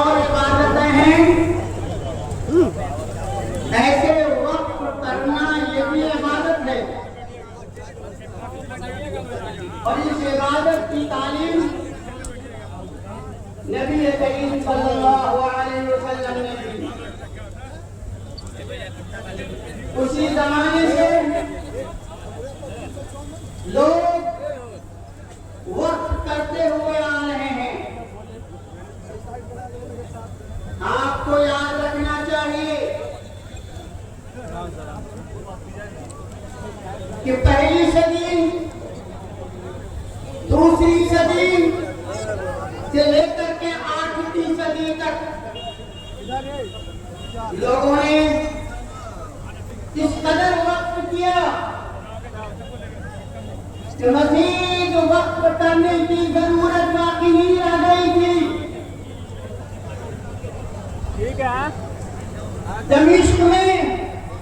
और इबादतें हैं, ऐसे वक्त करना ये भी इबादत है। और इस इबादत की तालीम नबी करीम सल्लल्लाहु अलैहि वसल्लम ने दी। उसी जमाने से लोग वक्त करते हुए आ रहे हैं। आपको याद रखना चाहिए कि पहली सदी, दूसरी सदी से लेकर के 8वीं सदी तक लोगों ने इस कदर वक्त किया कि मजीद वक्त करने की जरूरत बाकी नहीं रह गई थी। ठीक है। दमिश्क में